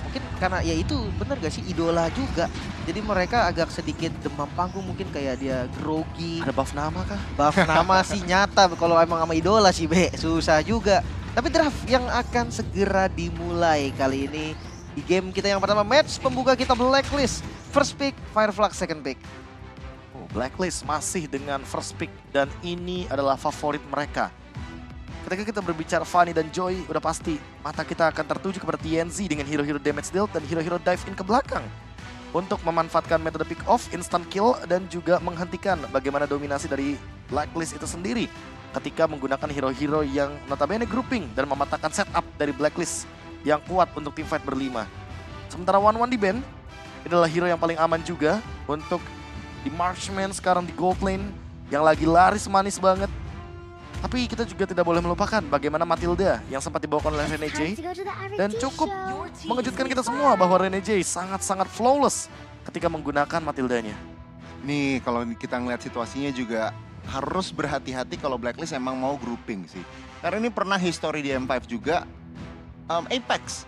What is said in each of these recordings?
mungkin karena ya itu bener gak sih idola juga. Jadi mereka agak sedikit demam panggung mungkin kayak dia grogi. Ada buff nama kah? Buff nama sih nyata kalau emang sama idola sih Be, susah juga. Tapi draft yang akan segera dimulai kali ini di game kita yang pertama, match pembuka kita Blacklist. First pick, Fireflux second pick. Blacklist masih dengan first pick dan ini adalah favorit mereka. Ketika kita berbicara Fanny dan Joy, udah pasti mata kita akan tertuju kepada TNZ dengan hero-hero damage dealt dan hero-hero dive in ke belakang. Untuk memanfaatkan metode pick off, instant kill, dan juga menghentikan bagaimana dominasi dari Blacklist itu sendiri. Ketika menggunakan hero-hero yang notabene grouping dan mematahkan setup dari Blacklist yang kuat untuk teamfight berlima. Sementara One di ban, ini adalah hero yang paling aman juga untuk di Marksman sekarang di gold lane yang lagi laris manis banget. Tapi kita juga tidak boleh melupakan bagaimana Matilda yang sempat dibawakan oleh Rene J dan cukup mengejutkan kita semua bahwa Rene J sangat-sangat flawless ketika menggunakan Matildanya. Nih kalau kita ngeliat situasinya juga harus berhati-hati kalau Blacklist emang mau grouping sih. Karena ini pernah history di M5 juga, Apex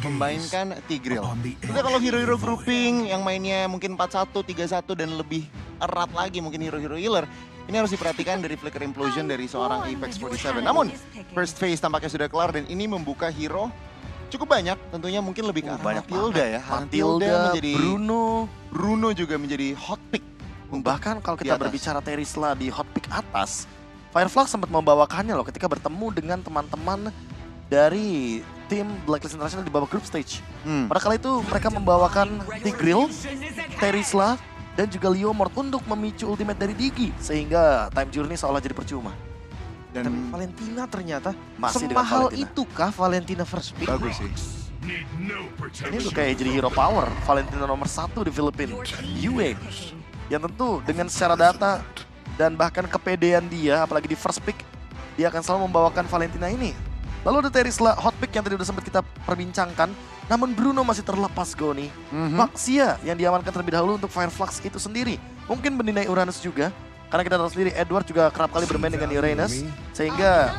memainkan Tigreal. Jadi kalau hero-hero grouping yang mainnya mungkin 4-1, 3-1 dan lebih erat lagi mungkin hero-hero healer, ini harus diperhatikan dari flicker implosion dari seorang Apex 47. Namun first phase tampaknya sudah kelar dan ini membuka hero cukup banyak, tentunya mungkin lebih ke arah Banyak Matilda ya. Matilda, menjadi Bruno juga menjadi hot pick. Bahkan kalau kita di atas. berbicara Terisla di hot pick atas, Fireflux sempat membawakannya loh ketika bertemu dengan teman-teman dari tim Blacklist International di babak group stage. Pada kala itu mereka membawakan Tigreal, Terisla, dan juga Leomord untuk memicu ultimate dari Digi. Sehingga time journey seolah jadi percuma. Dan Dan Valentina ternyata Masih dengan semahal Valentina. itukah Valentina first pick? bagus sih. Ini tuh kayak jadi hero power, Valentina nomor 1 di Filipina, Yue. Yang tentu dengan secara data dan bahkan kepedean dia, apalagi di first pick, dia akan selalu membawakan Valentina ini. Lalu ada Terisla hot pick yang tadi udah sempat kita perbincangkan, namun Bruno masih terlepas Goni. Maxia yang diamankan terlebih dahulu untuk Fireflux itu sendiri. Mungkin bendinai Uranus juga, karena kita tahu sendiri Edward juga kerap kali bermain dengan Uranus, sehingga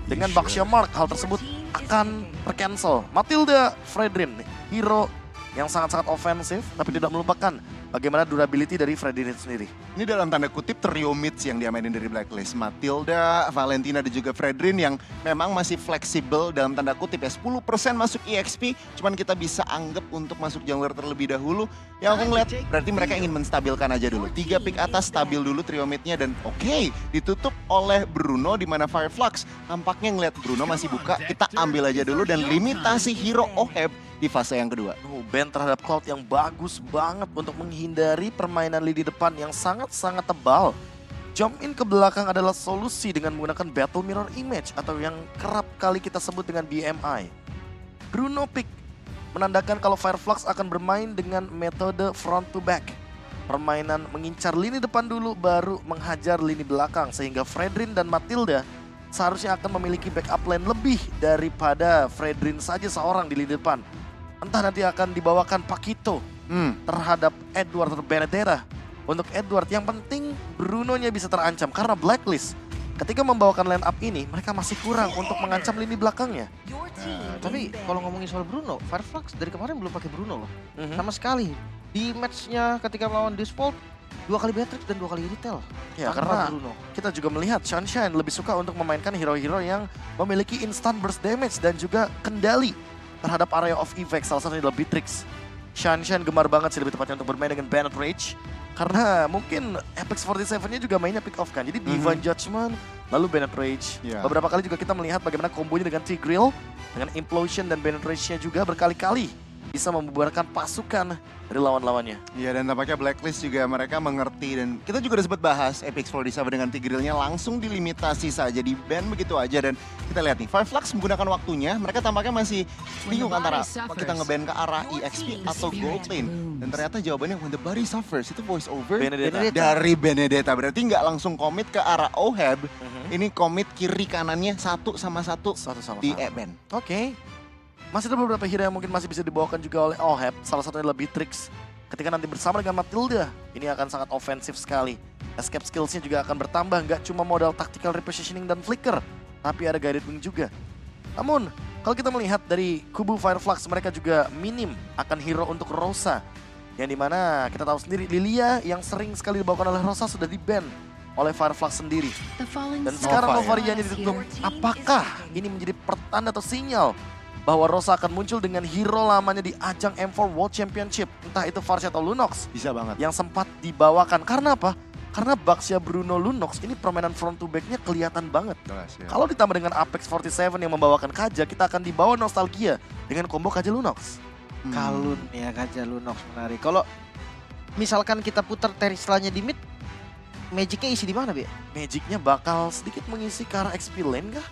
dengan Baxia Mark hal tersebut akan tercancel. Matilda Fredrin, hero yang sangat-sangat ofensif, tapi tidak melupakan bagaimana durability dari Fredrin itu sendiri. Ini dalam tanda kutip trio mids yang diamainin dari Blacklist. Matilda, Valentina dan juga Fredrin yang memang masih fleksibel dalam tanda kutip ya. 10% masuk EXP, cuman kita bisa anggap untuk masuk jungler terlebih dahulu. Yang aku ngeliat berarti mereka ingin menstabilkan aja dulu. 3 pick atas stabil dulu trio midnya dan oke, ditutup oleh Bruno di mana Fireflux tampaknya ngeliat Bruno masih buka, kita ambil aja dulu dan limitasi hero Oheb di fase yang kedua. Ban terhadap Cloud yang bagus banget untuk menghindari permainan lini depan yang sangat-sangat tebal. Jump in ke belakang adalah solusi dengan menggunakan Battle Mirror Image atau yang kerap kali kita sebut dengan BMI. Bruno pick menandakan kalau Fireflux akan bermain dengan metode front to back. Permainan mengincar lini depan dulu baru menghajar lini belakang sehingga Fredrin dan Matilda seharusnya akan memiliki backup lane lebih daripada Fredrin saja seorang di lini depan. Entah nanti akan dibawakan Paquito terhadap Edward atau Benedetta. Untuk Edward yang penting Bruno-nya bisa terancam karena Blacklist ketika membawakan line up ini mereka masih kurang untuk mengancam lini belakangnya. Tapi kalau ngomongin soal Bruno, Fireflux dari kemarin belum pakai Bruno loh. Sama sekali. Di matchnya ketika melawan Default, 2 kali Beatrix dan 2 kali Retail. Ya Tanpa karena Bruno. kita juga melihat Sunshine lebih suka untuk memainkan hero-hero yang memiliki instant burst damage dan juga kendali terhadap area of effect, salah satunya adalah Beatrix. Sunshine gemar banget sih lebih tepatnya untuk bermain dengan Banned Rage. Karena mungkin Apex 47-nya juga mainnya pick off kan. Jadi Divine Judgment, lalu Banned Rage. Yeah. Beberapa kali juga kita melihat bagaimana kombonya dengan Tigreal, dengan Implosion dan Banned Rage-nya juga berkali-kali bisa membubarkan pasukan dari lawan-lawannya. Iya dan tampaknya Blacklist juga mereka mengerti dan kita juga udah sempat bahas Apex 47 dengan Tigreal-nya langsung dilimitasi saja, di ban begitu aja dan kita lihat nih Fireflux menggunakan waktunya, mereka tampaknya masih bingung antara kita nge-ban ke arah EXP atau Gold Lane dan ternyata jawabannya when the body suffers itu voice over Benedetta. dari Benedetta, berarti nggak langsung komit ke arah Oheb, ini komit kiri kanannya satu sama satu di ban. Oke. Masih ada beberapa hero yang mungkin masih bisa dibawakan juga oleh Oheb. Salah satunya adalah Beatrix. Ketika nanti bersama dengan Matilda, ini akan sangat ofensif sekali. Escape skills-nya juga akan bertambah, nggak cuma modal tactical repositioning dan flicker, tapi ada guided wing juga. Namun, Kalau kita melihat dari kubu Fireflux, mereka juga minim akan hero untuk Rosa. Yang dimana kita tahu sendiri Lilia yang sering sekali dibawakan oleh Rosa sudah di-ban oleh Fireflux sendiri. Dan sekarang Novarianya ditutup. Apakah ini menjadi pertanda atau sinyal bahwa Rosa akan muncul dengan hero lamanya di ajang M4 World Championship? Entah itu Varsi atau Lunox Bisa banget. yang sempat dibawakan. Karena apa? Karena Baxia, Bruno, Lunox ini permainan front to back-nya kelihatan banget. Jelas, ya. Kalau ditambah dengan Apex 47 yang membawakan Kaja, kita akan dibawa nostalgia dengan combo Kaja Lunox. Kalun ya Kaja Lunox menarik. Kalau misalkan kita putar Terisla-nya di mid, Magicnya isi di mana, Bi? Magicnya bakal sedikit mengisi ke arah XP lane kah?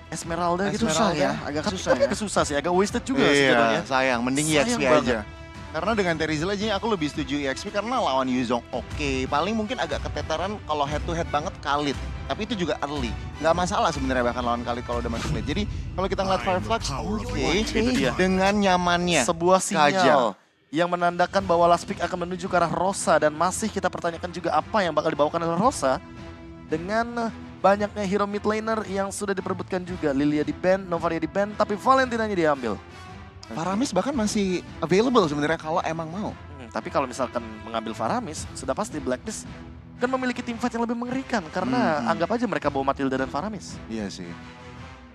Esmeralda gitu. Susah ya, agak susah Tapi ya. agak susah sih, agak wasted juga sebetulnya. Iya, sayang. Mending Sayang EXP banget. aja. Karena dengan Terizla aja aku lebih setuju EXP karena lawan Yuzong oke. Paling mungkin agak keteteran kalau head to head banget Khalid. Tapi itu juga early. Nggak masalah sebenarnya bahkan lawan Khalid kalau udah masuk late. Jadi kalau kita ngeliat Fireflux, oke. Itu dia. Dengan nyamannya. Sebuah sinyal Kaja. yang menandakan bahwa Last Pick akan menuju ke arah Rosa. Dan masih kita pertanyakan juga apa yang bakal dibawakan oleh Rosa. Dengan banyaknya hero mid laner yang sudah diperebutkan juga. Lilia di-ban, Novaria di-ban, tapi Valentinanya diambil. Paramis bahkan masih available sebenarnya kalau emang mau. Tapi kalau misalkan mengambil Faramis, sudah pasti Blacklist kan memiliki tim fight yang lebih mengerikan. Karena anggap aja mereka bawa Matilda dan Faramis. Iya sih.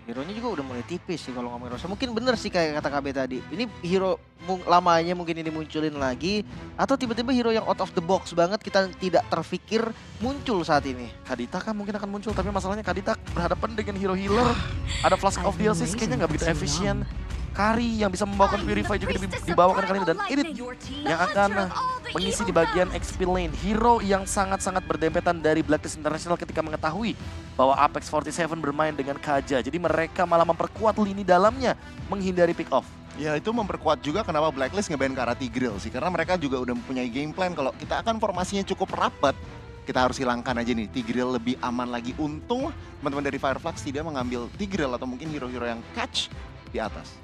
Hero-nya juga udah mulai tipis sih kalau ngomongin Rosa. Mungkin bener sih kayak kata KB tadi. Ini hero lamanya mungkin ini munculin lagi. Atau tiba-tiba hero yang out of the box banget kita tidak terfikir muncul saat ini. Kadita kan mungkin akan muncul, tapi masalahnya Kadita berhadapan dengan hero healer. Ada Flask of Dionysus kayaknya nggak begitu efisien. Kari yang bisa membawakan Purify juga dibawakan kali ini. Dan Edith yang akan mengisi di bagian XP lane. Hero yang sangat-sangat berdempetan dari Blacklist International ketika mengetahui bahwa Apex 47 bermain dengan Kaja. Jadi mereka malah memperkuat lini dalamnya menghindari pick off. Ya itu memperkuat juga kenapa Blacklist nge-ban Kara Tigreal sih. Karena mereka juga udah mempunyai game plan kalau kita akan formasinya cukup rapat. Kita harus hilangkan aja nih, Tigreal lebih aman lagi. Untung teman-teman dari Fireflux tidak mengambil Tigreal atau mungkin hero-hero yang catch di atas.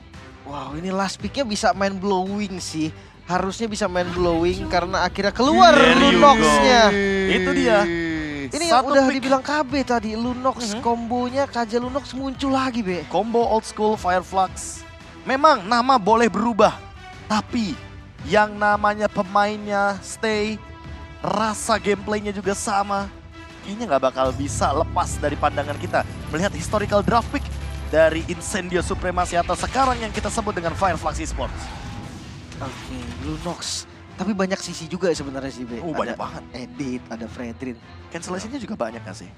Wow, ini last pick-nya bisa main blowing sih. Harusnya bisa main blowing karena akhirnya keluar Lunox-nya. Itu dia. Ini yang Satu udah pick. dibilang KB tadi, Lunox kombonya Kaja Lunox muncul lagi, Be. Combo old school Fireflux. Memang nama boleh berubah, tapi yang namanya pemainnya stay, rasa gameplaynya juga sama. Kayaknya nggak bakal bisa lepas dari pandangan kita melihat historical draft pick dari Incendio Supremacy atau sekarang yang kita sebut dengan Fireflux Esports. Oke, Lunox. Tapi banyak sisi juga sebenarnya sih, Be. Banyak Ada banget. Edit, ada Fredrin. Cancellation-nya juga banyak gak sih?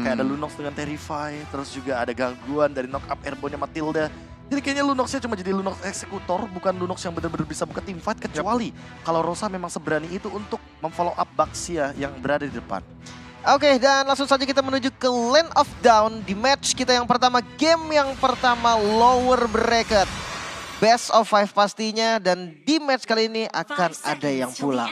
Kayak ada Lunox dengan Terrify, terus juga ada gangguan dari knock up airborne-nya Matilda. Jadi kayaknya Lunox-nya cuma jadi Lunox eksekutor, bukan Lunox yang benar-benar bisa buka team fight, kecuali kalau Rosa memang seberani itu untuk memfollow up Baxia yang berada di depan. Oke, dan langsung saja kita menuju ke Land of Dawn di match kita yang pertama. Game yang pertama lower bracket. Best of 5 pastinya, dan di match kali ini akan ada yang pulang.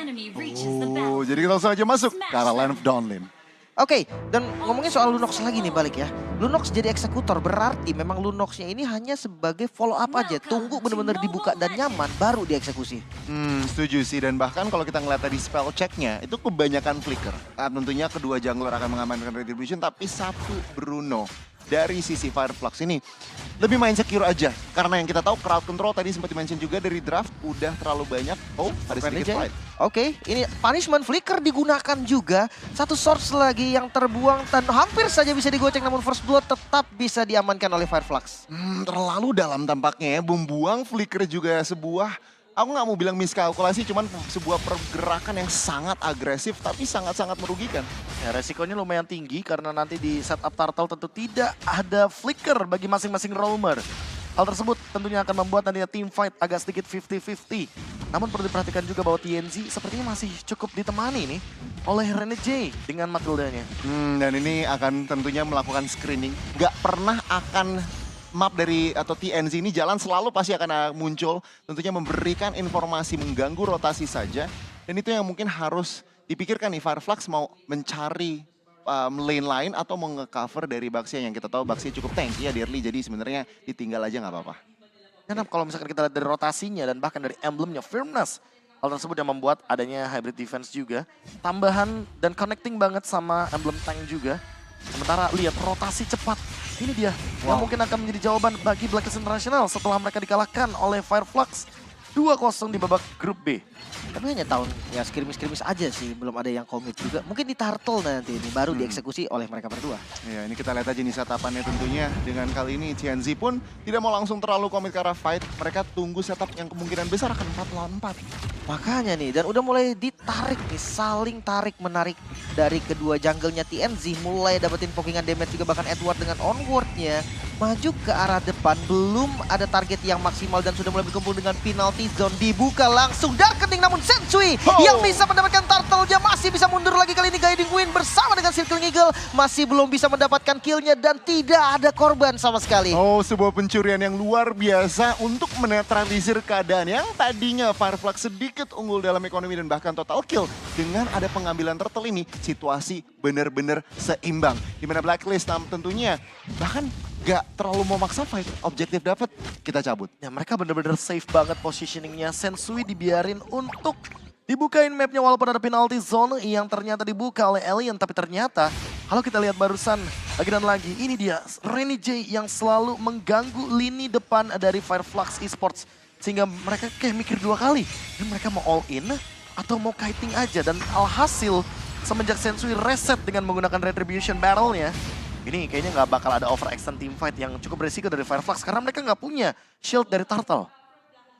Oh, jadi kita langsung aja masuk ke arah Land of Dawnlin. Oke, dan ngomongin soal Lunox lagi nih balik ya. Lunox jadi eksekutor, berarti memang Lunox-nya ini hanya sebagai follow up aja. Tunggu bener-bener dibuka dan nyaman, baru dieksekusi. Setuju sih, dan bahkan kalau kita ngeliat tadi spell check-nya, itu kebanyakan flicker. Tentunya kedua jungler akan mengamankan Retribution, tapi satu Bruno dari sisi Fireflux ini lebih main secure aja. Karena yang kita tahu crowd control tadi sempat di-mention juga dari draft udah terlalu banyak. Oh, ada sedikit Aja. fight. Oke, ini punishment flicker digunakan juga. Satu source lagi yang terbuang dan hampir saja bisa digocek, namun first blood tetap bisa diamankan oleh Fireflux. Terlalu dalam tampaknya ya, membuang flicker juga sebuah, aku nggak mau bilang miskalkulasi, cuman sebuah pergerakan yang sangat agresif tapi sangat-sangat merugikan. Ya, resikonya lumayan tinggi karena nanti di setup turtle tentu tidak ada flicker bagi masing-masing roamer. Hal tersebut tentunya akan membuat nantinya team fight agak sedikit 50-50. Namun perlu diperhatikan juga bahwa TNZ sepertinya masih cukup ditemani nih oleh Rene J dengan Matildanya. Dan ini akan tentunya melakukan screening. Nggak pernah akan map dari atau TNZ ini jalan, selalu pasti akan muncul. Tentunya memberikan informasi, mengganggu rotasi saja. Dan itu yang mungkin harus dipikirkan nih, Fireflux mau mencari lane lain atau mau nge-cover dari Baxia yang kita tahu Baxia cukup tanky ya di early. Jadi sebenarnya ditinggal aja nggak apa-apa. Karena kalau misalkan kita lihat dari rotasinya dan bahkan dari emblemnya Firmness, hal tersebut yang membuat adanya hybrid defense juga. Tambahan dan connecting banget sama emblem tank juga. Sementara lihat rotasi cepat Ini dia yang mungkin akan menjadi jawaban bagi Blacklist International setelah mereka dikalahkan oleh Fireflux 2-0 di babak grup B. Tapi hanya tahun ya skirmish-skirmish aja sih, belum ada yang komit juga. Mungkin di Turtle nanti ini baru dieksekusi oleh mereka berdua. Ya, ini kita lihat aja nih setapannya tentunya. Dengan kali ini TNZ pun tidak mau langsung terlalu komit ke arah fight. Mereka tunggu setup yang kemungkinan besar akan 4 lawan 4. Makanya nih, dan udah mulai ditarik nih, saling tarik-menarik dari kedua jungle-nya TNZ. Mulai dapetin pokingan damage juga, bahkan Edward dengan onward-nya maju ke arah depan. Belum ada target yang maksimal dan sudah mulai berkumpul dengan penalty zone. Dibuka langsung Darkening, namun Sensui yang bisa mendapatkan turtle-nya masih bisa mundur lagi kali ini. Guiding Wind bersama dengan Circling Eagle masih belum bisa mendapatkan kill-nya dan tidak ada korban sama sekali. Oh, sebuah pencurian yang luar biasa untuk menetralisir keadaan yang tadinya Fireflux sedikit unggul dalam ekonomi dan bahkan total kill. Dengan ada pengambilan turtle ini, situasi benar-benar seimbang. Dimana Blacklist tentunya bahkan gak terlalu mau maksa fight, objektif dapat, kita cabut. Ya mereka bener-bener safe banget positioningnya. Sensui dibiarin untuk dibukain mapnya walaupun ada penalty zone yang ternyata dibuka oleh Alien. Tapi ternyata kalau kita lihat barusan lagi dan lagi, ini dia Renny J yang selalu mengganggu lini depan dari Fireflux Esports. Sehingga mereka kayak mikir dua kali, ini mereka mau all in atau mau kiting aja. Dan alhasil semenjak Sensui reset dengan menggunakan Retribution Barrel-nya, ini kayaknya nggak bakal ada overextend teamfight yang cukup berisiko dari Fireflux karena mereka nggak punya shield dari Turtle.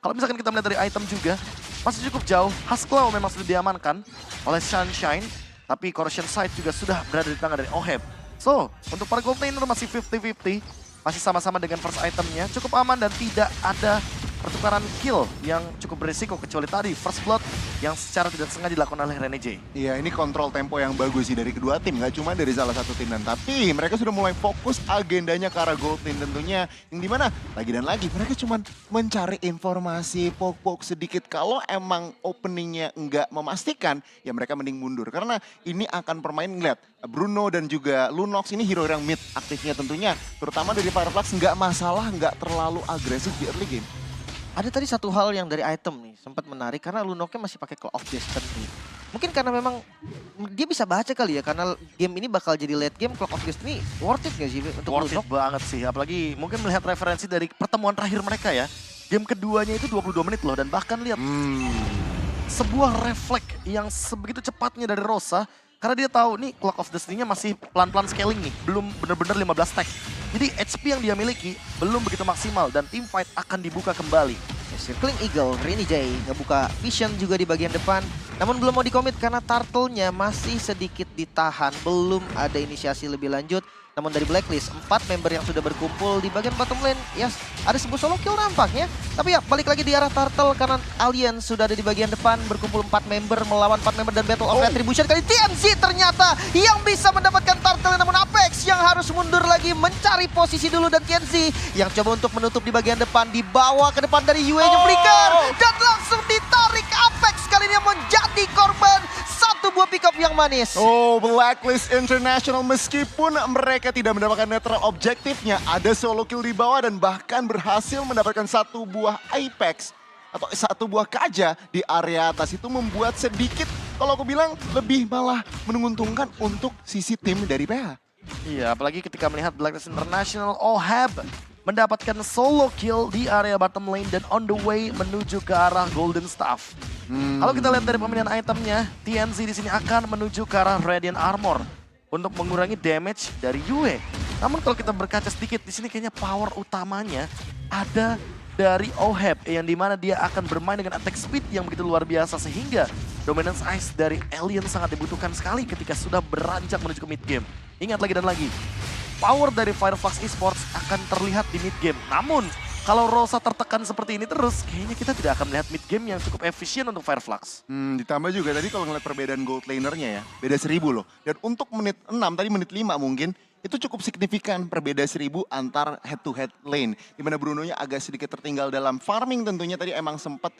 Kalau misalkan kita melihat dari item juga, masih cukup jauh. Husklow memang sudah diamankan oleh Sunshine, tapi Corrosion Sight juga sudah berada di tangan dari Oheb. So, untuk para gold laner masih 50-50, masih sama-sama dengan first itemnya, cukup aman dan tidak ada pertukaran kill yang cukup berisiko kecuali tadi first blood yang secara tidak sengaja dilakukan oleh Renny J. Iya, ini kontrol tempo yang bagus sih dari kedua tim, nggak cuma dari salah satu tim. Dan tapi mereka sudah mulai fokus agendanya ke arah gold lane tentunya. Yang dimana lagi dan lagi mereka cuma mencari informasi, poke-poke sedikit. Kalau emang openingnya nggak memastikan, ya mereka mending mundur. Karena ini akan permain ngeliat Bruno dan juga Lunox ini hero yang mid aktifnya tentunya. Terutama dari Fireflux nggak masalah, nggak terlalu agresif di early game. Ada tadi satu hal yang dari item nih, sempat menarik karena Lunoknya masih pakai Claw of Destiny. Mungkin karena memang dia bisa baca kali ya, karena game ini bakal jadi late game, Claw of Destiny worth it gak sih untuk Worth Lunok? it banget sih, apalagi mungkin melihat referensi dari pertemuan terakhir mereka ya. Game keduanya itu 22 menit loh, dan bahkan lihat sebuah refleks yang sebegitu cepatnya dari Rosa. Karena dia tahu nih Clock of Destiny-nya masih pelan-pelan scaling nih, belum benar-benar 15 stack. Jadi HP yang dia miliki belum begitu maksimal dan team fight akan dibuka kembali. Circling Eagle, Renny J ngebuka vision juga di bagian depan. Namun belum mau dikomit karena turtle-nya masih sedikit ditahan. Belum ada inisiasi lebih lanjut. Namun dari Blacklist, 4 member yang sudah berkumpul di bagian bottom lane. Ya, ada sebuah solo kill nampaknya. Tapi ya, balik lagi di arah turtle karena Alien sudah ada di bagian depan. Berkumpul 4 member, melawan 4 member dan Battle of Retribution. Kali TNZ ternyata yang bisa mendapatkan turtle. Namun Apex yang harus mundur lagi mencari posisi dulu. Dan TNZ yang coba untuk menutup di bagian depan. Dibawa ke depan dari Yue-nya Flicker. Dan langsung ditarik Apex kali ini yang menjadi korban. Satu buah pick up yang manis. Oh, Blacklist International meskipun mereka tidak mendapatkan netral objektifnya, ada solo kill di bawah dan bahkan berhasil mendapatkan satu buah Apex atau satu buah kaja di area atas. Itu membuat sedikit, kalau aku bilang, lebih malah menguntungkan untuk sisi tim dari PH. Iya, apalagi ketika melihat Blacklist International, Oheb mendapatkan solo kill di area bottom lane dan on the way menuju ke arah Golden Staff. Kalau kita lihat dari pemilihan itemnya, TNZ di sini akan menuju ke arah Radiant Armor untuk mengurangi damage dari Yue. Namun kalau kita berkaca sedikit, di sini kayaknya power utamanya ada dari Oheb yang dimana dia akan bermain dengan attack speed yang begitu luar biasa sehingga dominance ice dari Alien sangat dibutuhkan sekali ketika sudah beranjak menuju ke mid game. Ingat lagi dan lagi, power dari Fireflux Esports akan terlihat di mid game. Namun kalau Rosa tertekan seperti ini terus, kayaknya kita tidak akan melihat mid game yang cukup efisien untuk Fireflux. Ditambah juga tadi kalau ngeliat perbedaan gold lanernya ya, beda 1000 loh. Dan untuk menit 6, tadi menit 5 mungkin, itu cukup signifikan perbeda 1000 antar head to head lane. Dimana Bruno-nya agak sedikit tertinggal dalam farming tentunya, tadi emang sempat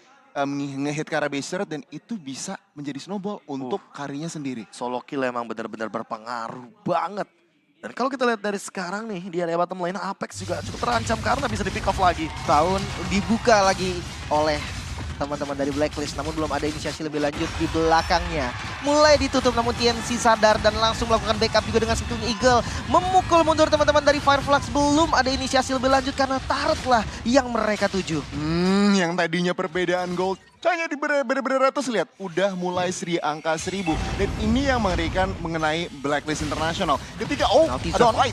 nge-hit ke arah base turret dan itu bisa menjadi snowball untuk karirnya sendiri. Solo kill emang benar-benar berpengaruh banget. Dan kalau kita lihat dari sekarang nih, di area bottom lane Apex juga cukup terancam karena bisa di pick off lagi. Tahun dibuka lagi oleh teman-teman dari Blacklist, namun belum ada inisiasi lebih lanjut di belakangnya. Mulai ditutup namun TNC sadar dan langsung melakukan backup juga dengan Circling Eagle. Memukul mundur teman-teman dari Fireflux, belum ada inisiasi lebih lanjut karena turret lah yang mereka tuju. Yang tadinya perbedaan gold hanya di bener-bener ratus, lihat udah mulai angka 1000, dan ini yang mengerikan mengenai Blacklist International. Ketika ada on light.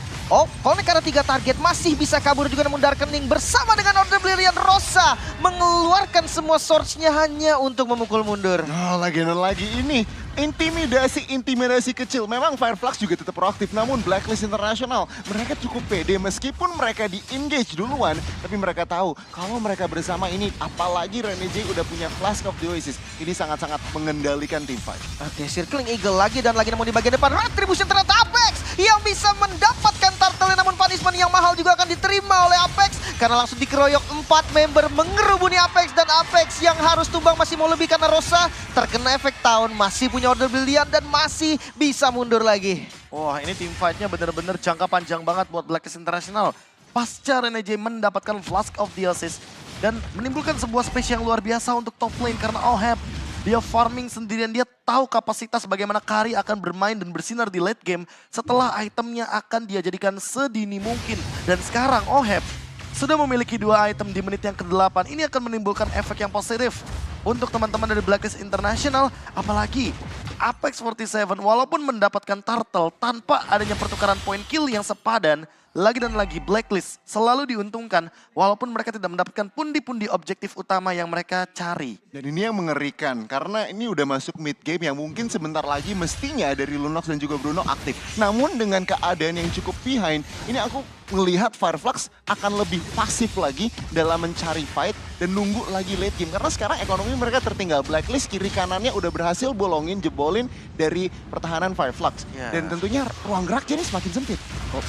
Connect karena 3 target masih bisa kabur juga, namun Darkening bersama dengan Order Brilliant Rosa mengeluarkan semua source-nya hanya untuk memukul mundur. Lagi dan lagi ini intimidasi kecil. Memang Fireflux juga tetap proaktif, namun Blacklist International mereka cukup pede meskipun mereka di-engage duluan, tapi mereka tahu kalau mereka bersama ini, apalagi Renegade udah punya Flask of the Oasis, ini sangat-sangat mengendalikan tim fight. Oke, Circling Eagle lagi dan lagi, namun di bagian depan Retribution ternyata Apex yang bisa mendapatkan turtle, namun punishment yang mahal juga akan diterima oleh Apex karena langsung dikeroyok 4 member mengerubuni Apex, dan Apex yang harus tumbang masih mau lebih karena Rosa terkena efek tahun, masih punya Order Brilliant dan masih bisa mundur lagi. Wah, ini tim fight-nya bener-bener jangka panjang banget buat Blacklist International. Pasca Renegade mendapatkan Flask of the Oasis dan menimbulkan sebuah space yang luar biasa untuk top lane karena Oheb dia farming sendirian, dia tahu kapasitas bagaimana Kari akan bermain dan bersinar di late game setelah itemnya akan dia jadikan sedini mungkin. Dan sekarang Oheb sudah memiliki 2 item di menit yang ke-8. Ini akan menimbulkan efek yang positif untuk teman-teman dari Blacklist International. Apalagi Apex 47 walaupun mendapatkan turtle tanpa adanya pertukaran point kill yang sepadan, lagi dan lagi Blacklist selalu diuntungkan walaupun mereka tidak mendapatkan pundi-pundi objektif utama yang mereka cari. Dan ini yang mengerikan karena ini udah masuk mid game yang mungkin sebentar lagi mestinya dari Lunox dan juga Bruno aktif. Namun dengan keadaan yang cukup behind, ini aku melihat Fireflux akan lebih pasif lagi dalam mencari fight dan nunggu lagi late game. Karena sekarang ekonomi mereka tertinggal. Blacklist kiri kanannya udah berhasil jebolin dari pertahanan Fireflux. Dan tentunya ruang gerak jadi semakin sempit.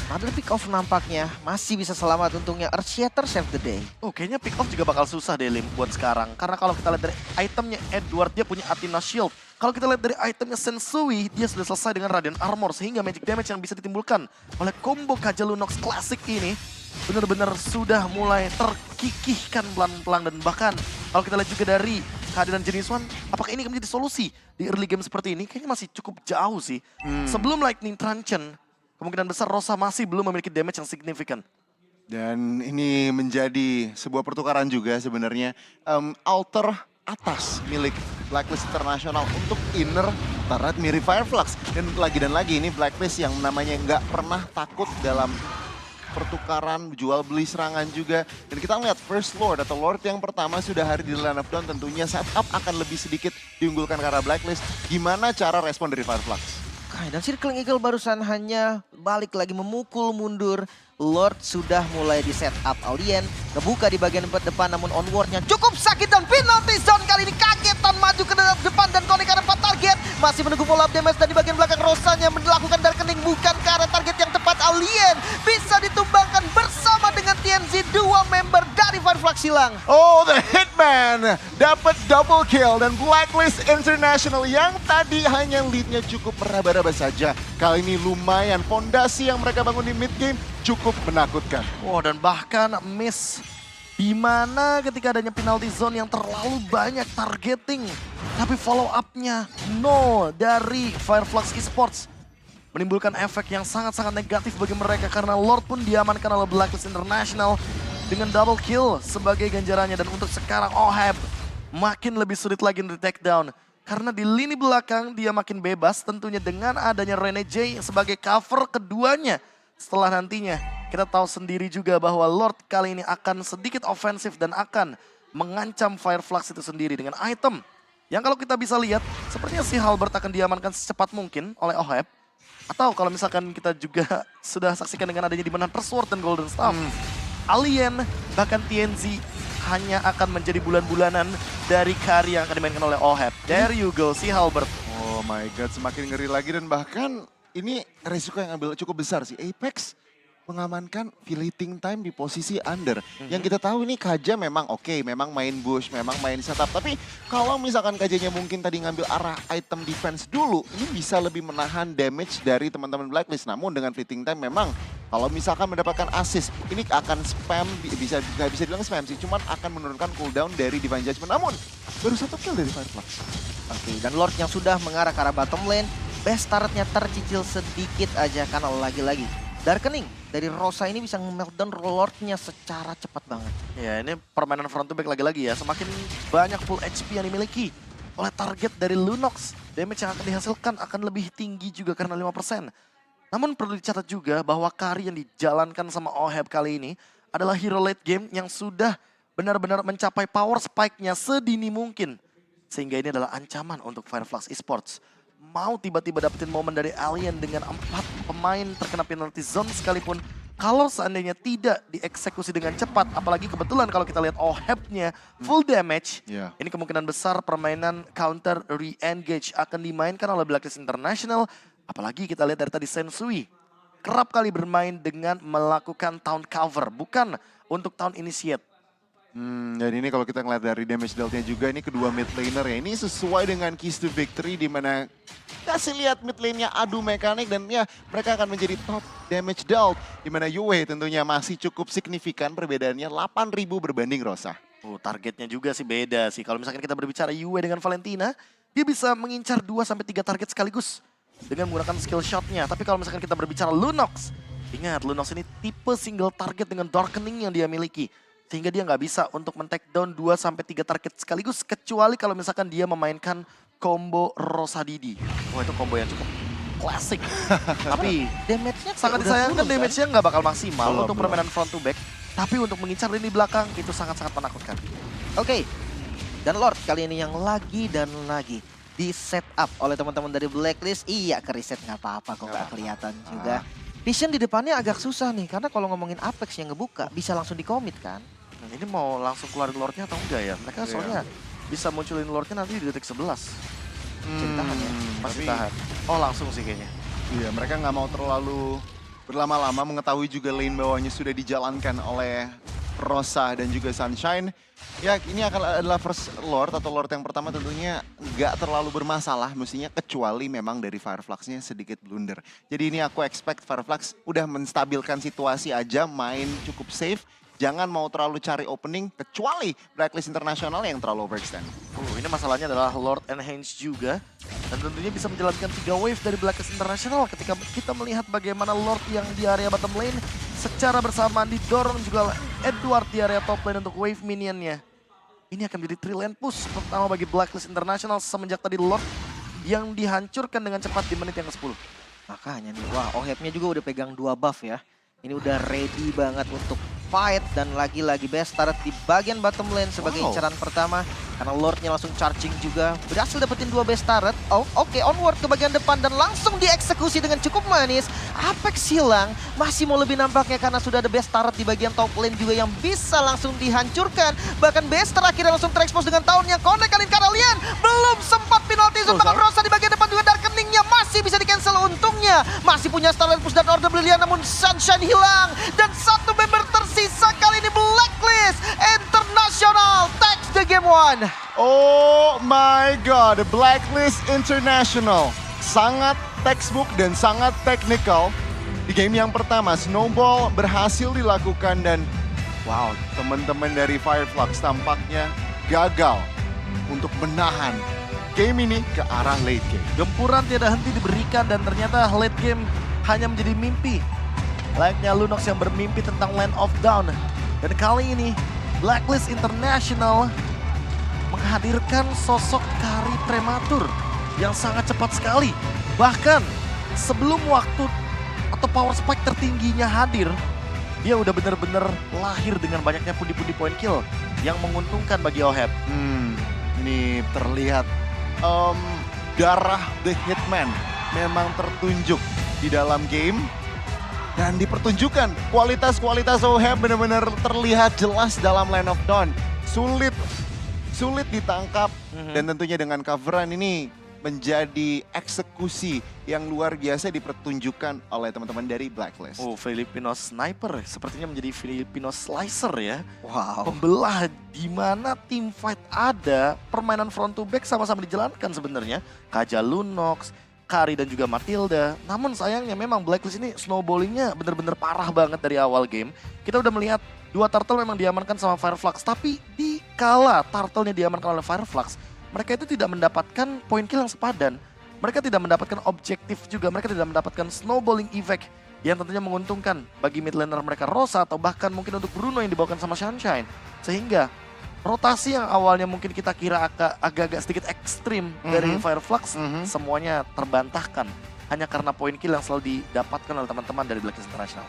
Ada pick off nampaknya masih bisa selamat untungnya. Earthshatter save the day. Kayaknya pick off juga bakal susah deh Lim buat sekarang. Karena kalau kita lihat dari itemnya Edward, dia punya Athena Shield. Kalau kita lihat dari itemnya Sensui, dia sudah selesai dengan Radiant Armor. Sehingga magic damage yang bisa ditimbulkan oleh combo Kaja Lunox klasik ini benar-benar sudah mulai terkikihkan pelan-pelan. Dan bahkan kalau kita lihat juga dari kehadiran Jenis One, apakah ini akan menjadi solusi di early game seperti ini? Kayaknya masih cukup jauh sih. Sebelum Lightning Truncheon, kemungkinan besar Rosa masih belum memiliki damage yang signifikan. Dan ini menjadi sebuah pertukaran juga sebenarnya. Alter atas milik Blacklist International untuk inner turret mirip Fireflux. Dan lagi ini Blacklist yang namanya nggak pernah takut dalam pertukaran jual beli serangan juga. Dan kita lihat First Lord atau Lord yang pertama sudah hari di Land of Dawn, tentunya setup akan lebih sedikit diunggulkan karena Blacklist. Gimana cara respon dari Fireflux? Dan Circling Eagle barusan hanya balik lagi memukul mundur. Lord sudah mulai di setup Alien, ngebuka di bagian depan, namun onwardnya cukup sakit dan penalty zone kali ini kagetan maju ke depan dan Connect karena 4 target. Masih menunggu follow up damage dan di bagian belakang Rosanya melakukan Darkening bukan ke arah target yang tepat. Alien bisa ditumbangkan bersama dengan TNC, 2 member dari Fireflux hilang. The Hitman dapat double kill dan Blacklist International yang tadi hanya leadnya cukup meraba-raba saja. Kali ini lumayan fondasi yang mereka bangun di mid game cukup menakutkan. Dan bahkan miss di mana ketika adanya penalty zone yang terlalu banyak targeting, tapi follow up-nya nol dari Fireflux Esports. Menimbulkan efek yang sangat-sangat negatif bagi mereka karena Lord pun diamankan oleh Blacklist International dengan double kill sebagai ganjarannya. Dan untuk sekarang Oheb makin lebih sulit lagi untuk take down. Karena di lini belakang dia makin bebas tentunya dengan adanya Renegade sebagai cover keduanya. Setelah nantinya kita tahu sendiri juga bahwa Lord kali ini akan sedikit ofensif dan akan mengancam Fireflux itu sendiri dengan item. Yang kalau kita bisa lihat sepertinya si Halberd akan diamankan secepat mungkin oleh Oheb. Atau kalau misalkan kita juga sudah saksikan dengan adanya dimenang Persword dan Golden Staff. Alien bahkan TNZ hanya akan menjadi bulan-bulanan dari Kari yang akan dimainkan oleh Oheb. There you go, si Halberd. Oh my god, semakin ngeri lagi dan bahkan ini resiko yang ambil cukup besar sih. Apex mengamankan fleeting time di posisi under. Yang kita tahu ini Kaja memang memang main bush, memang main setup. Tapi kalau misalkan Kajanya mungkin tadi ngambil arah item defense dulu, ini bisa lebih menahan damage dari teman-teman Blacklist. Namun dengan fleeting time memang Kalau misalkan mendapatkan assist, ini akan spam, nggak bisa dibilang spam sih, cuman akan menurunkan cooldown dari Divine Judgment. Namun, baru 1 kill dari Fireflux. Oke, dan Lord yang sudah mengarah ke arah bottom lane, best turretnya tercicil sedikit aja karena lagi-lagi Darkening dari Rosa ini bisa nge-meltdown Lordnya secara cepat banget. Ya, ini permainan front to back lagi-lagi ya. Semakin banyak full HP yang dimiliki oleh target dari Lunox, damage yang akan dihasilkan akan lebih tinggi juga karena 5%. Namun perlu dicatat juga bahwa carry yang dijalankan sama Oheb kali ini adalah hero late game yang sudah benar-benar mencapai power spike-nya sedini mungkin. Sehingga ini adalah ancaman untuk Fireflux Esports. Mau tiba-tiba dapetin momen dari Alien dengan 4 pemain terkena penalty zone sekalipun, kalau seandainya tidak dieksekusi dengan cepat, apalagi kebetulan kalau kita lihat Oheb-nya full damage, ini kemungkinan besar permainan counter re-engage akan dimainkan oleh Blacklist International. Apalagi kita lihat dari tadi Sensui kerap kali bermain dengan melakukan town cover, bukan untuk town initiate. Dan ini kalau kita ngeliat dari damage dealt-nya juga, ini kedua mid laner ya. Ini sesuai dengan keys to victory di mana kasih lihat mid lane-nya adu mekanik dan ya mereka akan menjadi top damage dealt. Di mana Yue tentunya masih cukup signifikan perbedaannya 8.000 berbanding Rosa. Targetnya juga sih beda sih. Kalau misalkan kita berbicara Yue dengan Valentina, dia bisa mengincar 2-3 target sekaligus dengan menggunakan skill shot-nya. Tapi kalau misalkan kita berbicara Lunox, ingat Lunox ini tipe single target dengan Darkening yang dia miliki. Sehingga dia nggak bisa untuk men-take down 2-3 target sekaligus. Kecuali kalau misalkan dia memainkan combo Rosa Didi. Wah, itu combo yang cukup klasik. Tapi Damage-nya sangat disayangkan damage-nya nggak bakal maksimal untuk Belum. permainan front to back. Tapi untuk mengincar lini belakang itu sangat-sangat menakutkan. Oke, dan Lord kali ini yang lagi dan lagi di setup oleh teman-teman dari Blacklist. Iya, ke reset nggak apa-apa kok, nggak kelihatan juga. Vision di depannya agak susah nih, karena kalau ngomongin Apex yang ngebuka, bisa langsung di-commit kan? Ini mau langsung keluarin Lordnya atau enggak ya? Mereka soalnya bisa munculin Lordnya nanti di detik 11. Tahan ya? Masih tahan. Oh, langsung sih kayaknya. Iya, mereka nggak mau terlalu berlama-lama, mengetahui juga lane bawahnya sudah dijalankan oleh Rosa dan juga Sunshine. Ya, ini akan adalah first Lord atau Lord yang pertama tentunya nggak terlalu bermasalah mestinya, kecuali memang dari Fireflux-nya sedikit blunder. Jadi ini aku expect Fireflux udah menstabilkan situasi aja, main cukup safe. Jangan mau terlalu cari opening, kecuali Blacklist International yang terlalu overextend. Ini masalahnya adalah Lord Enhance juga. Dan tentunya bisa menjalankan 3 wave dari Blacklist International ketika kita melihat bagaimana Lord yang di area bottom lane secara bersamaan didorong juga oleh Edward di area top lane untuk wave minionnya. Ini akan menjadi 3 lane push pertama bagi Blacklist International semenjak tadi Lord yang dihancurkan dengan cepat di menit yang ke-10. Makanya nih, wah Oheb-nya juga udah pegang 2 buff ya. Ini udah ready banget untuk fight dan lagi-lagi best turret di bagian bottom lane sebagai incaran pertama. Karena Lordnya langsung charging juga. Berhasil dapetin 2 best turret. Oke, onward ke bagian depan dan langsung dieksekusi dengan cukup manis. Apex hilang, masih mau lebih nampaknya karena sudah ada best turret di bagian top lane juga yang bisa langsung dihancurkan. Bahkan best terakhirnya langsung terekspos dengan tahun yang connect kali ini Karalian. Belum sempat penalti zone bakal Rosa di bagian depan juga Darkeningnya masih bisa di-cancel untungnya. Masih punya Starlight Push dan Order Brilliant namun Sunshine hilang. Dan satu member tersisa kali ini Blacklist International takes the game 1. Oh my god, Blacklist International. Sangat textbook dan sangat technical. Di game yang pertama, snowball berhasil dilakukan dan wow, teman-teman dari Fireflux tampaknya gagal untuk menahan game ini ke arah late game. Gempuran tidak henti diberikan dan ternyata late game hanya menjadi mimpi. Layaknya Lunox yang bermimpi tentang Land of Dawn. Dan kali ini Blacklist International menghadirkan sosok Kari prematur yang sangat cepat sekali. Bahkan sebelum waktu atau power spike tertingginya hadir, dia udah bener-bener lahir dengan banyaknya pundi-pundi point kill yang menguntungkan bagi Oheb. Ini terlihat darah The Hitman memang tertunjuk di dalam game. Dan dipertunjukkan kualitas-kualitas Oheb benar-benar terlihat jelas dalam Land of Dawn. Sulit ditangkap dan tentunya dengan coveran ini menjadi eksekusi yang luar biasa dipertunjukkan oleh teman-teman dari Blacklist. Filipino Sniper sepertinya menjadi Filipino Slicer ya. Wow. Pembelah di mana tim fight ada, permainan front to back sama-sama dijalankan sebenarnya. Kaja Lunox, Kari dan juga Matilda. Namun sayangnya memang Blacklist ini snowballingnya bener-bener parah banget dari awal game. Kita udah melihat 2 turtle memang diamankan sama Fireflux. Tapi di kala turtle-nya diamankan oleh Fireflux, mereka itu tidak mendapatkan point kill yang sepadan. Mereka tidak mendapatkan objektif juga, mereka tidak mendapatkan snowballing effect yang tentunya menguntungkan bagi mid laner mereka Rosa atau bahkan mungkin untuk Bruno yang dibawakan sama Sunshine. Sehingga rotasi yang awalnya mungkin kita kira agak-agak sedikit ekstrim dari Fireflux, semuanya terbantahkan hanya karena poin kill yang selalu didapatkan oleh teman-teman dari Blacklist International.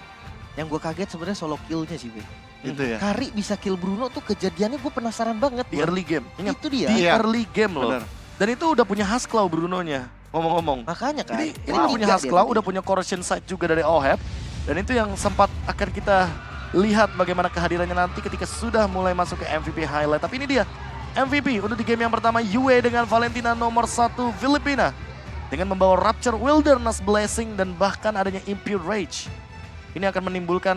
Yang gue kaget sebenarnya solo killnya sih, Be. Itu ya. Kari bisa kill Bruno tuh kejadiannya gue penasaran banget. Di early game. Ingat, Itu dia. di Iya. early game loh. Bener. Dan itu udah punya Hasklaw Brunonya, ngomong-ngomong. Makanya kan. Jadi ini udah punya Hasklaw, udah punya Corrosion Sight juga dari OHEP. Dan itu yang sempat akan kita lihat bagaimana kehadirannya nanti ketika sudah mulai masuk ke MVP highlight. Tapi ini dia MVP untuk di game yang pertama, Yue dengan Valentina nomor 1 Filipina. Dengan membawa Rapture Wilderness Blessing dan bahkan adanya Impure Rage. Ini akan menimbulkan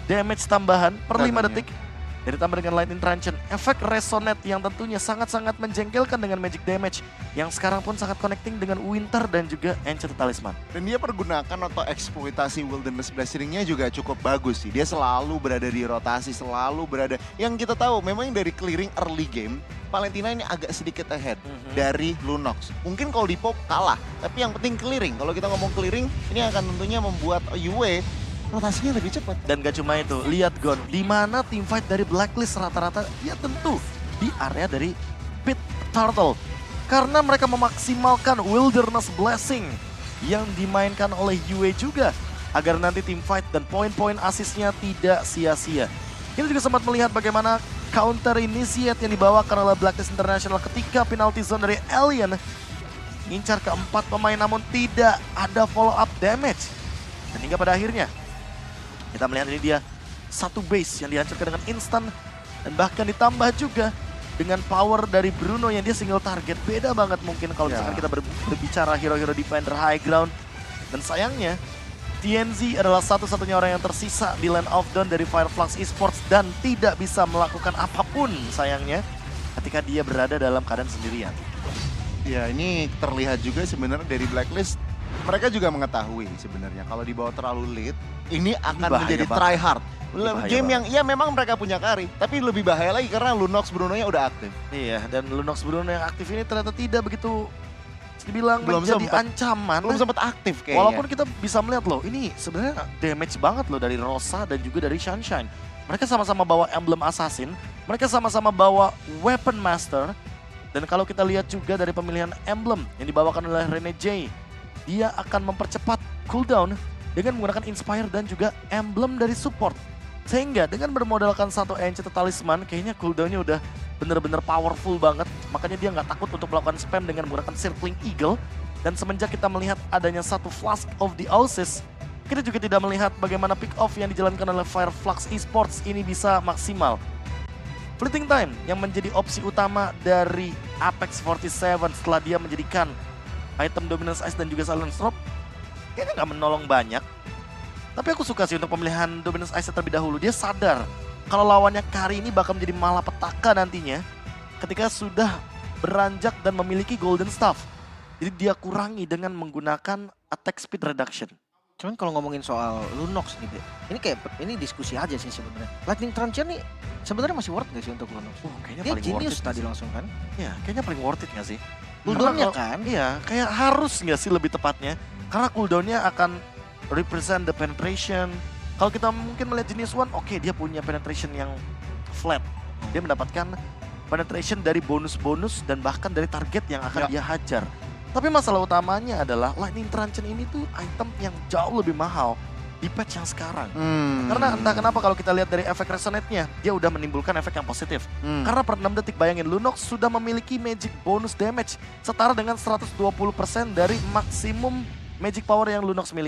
damage tambahan per 5 detik. Dan ditambah dengan Lightning Truncheon, efek Resonate yang tentunya sangat-sangat menjengkelkan dengan magic damage. Yang sekarang pun sangat connecting dengan Winter dan juga Enchanted Talisman. Dan dia pergunakan atau eksploitasi Wilderness Blessing-nya juga cukup bagus sih. Dia selalu berada di rotasi, selalu berada. Yang kita tahu memang dari clearing early game, Valentina ini agak sedikit ahead dari Lunox. Mungkin kalau di pop kalah, tapi yang penting clearing. Kalau kita ngomong clearing, ini akan tentunya membuat Yue rotasinya lebih cepat. Dan gak cuma itu, lihat Gon, di mana teamfight dari Blacklist rata-rata ya tentu di area dari Pit Turtle. Karena mereka memaksimalkan Wilderness Blessing yang dimainkan oleh Yue juga. Agar nanti teamfight dan poin-poin asisnya tidak sia-sia. Kita juga sempat melihat bagaimana counter initiate yang dibawakan oleh Blacklist International ketika penalty zone dari Alien. Ngincar keempat pemain namun tidak ada follow up damage. Dan hingga pada akhirnya kita melihat ini dia satu base yang dihancurkan dengan instan dan bahkan ditambah juga dengan power dari Bruno yang dia single target. Beda banget mungkin kalau misalkan kita berbicara hero-hero defender high ground. Dan sayangnya TNZ adalah satu-satunya orang yang tersisa di Land of Dawn dari Fireflux Esports dan tidak bisa melakukan apapun sayangnya ketika dia berada dalam keadaan sendirian. Ya ini terlihat juga sebenarnya dari Blacklist. Mereka juga mengetahui sebenarnya kalau dibawa terlalu lead, ini akan bahaya menjadi banget. try hard. Bahaya Game banget. yang ya memang mereka punya Kari, tapi lebih bahaya lagi karena Lunox Bruno-nya udah aktif. Iya, dan Lunox Bruno yang aktif ini ternyata tidak begitu dibilang Belum menjadi sempat. ancaman. Belum sempat aktif kayaknya. Walaupun kita bisa melihat loh, ini sebenarnya damage banget loh dari Rosa dan juga dari Sunshine. Mereka sama-sama bawa emblem assassin, mereka sama-sama bawa weapon master. Dan kalau kita lihat juga dari pemilihan emblem yang dibawakan oleh Rene J, dia akan mempercepat cooldown dengan menggunakan Inspire dan juga emblem dari support. Sehingga dengan bermodalkan satu Enchanted Talisman, kayaknya cooldownnya udah bener-bener powerful banget. Makanya dia nggak takut untuk melakukan spam dengan menggunakan Circling Eagle. Dan semenjak kita melihat adanya satu Flask of the Oasis, kita juga tidak melihat bagaimana pick off yang dijalankan oleh Fireflux Esports ini bisa maksimal. Fleeting Time yang menjadi opsi utama dari Apex 47 setelah dia menjadikan item Dominance Ice dan juga Silence Drop kayaknya nggak menolong banyak. Tapi aku suka sih untuk pemilihan Dominance Ice terlebih dahulu. Dia sadar kalau lawannya Kari ini bakal menjadi malapetaka nantinya ketika sudah beranjak dan memiliki Golden Staff. Jadi dia kurangi dengan menggunakan attack speed reduction. Cuman kalau ngomongin soal Lunox nih, Be, ini diskusi aja sih sebenarnya. Lightning Truncheon nih sebenarnya masih worth gak sih untuk Lunox? Kayaknya Dia paling worth genius it tadi sih. langsung kan. Iya, kayaknya paling worth it gak sih? Cooldownnya Karena kan? Iya, kayak harus nggak sih lebih tepatnya. Karena cooldownnya akan represent the penetration. Kalau kita mungkin melihat jenis one, oke, dia punya penetration yang flat. Dia mendapatkan penetration dari bonus-bonus dan bahkan dari target yang akan dia hajar. Tapi masalah utamanya adalah Lightning Truncheon ini tuh item yang jauh lebih mahal di patch yang sekarang. Karena entah kenapa kalau kita lihat dari efek resonate-nya, dia udah menimbulkan efek yang positif. Karena per 6 detik bayangin Lunox sudah memiliki magic bonus damage setara dengan 120% dari maksimum magic power yang Lunox miliki.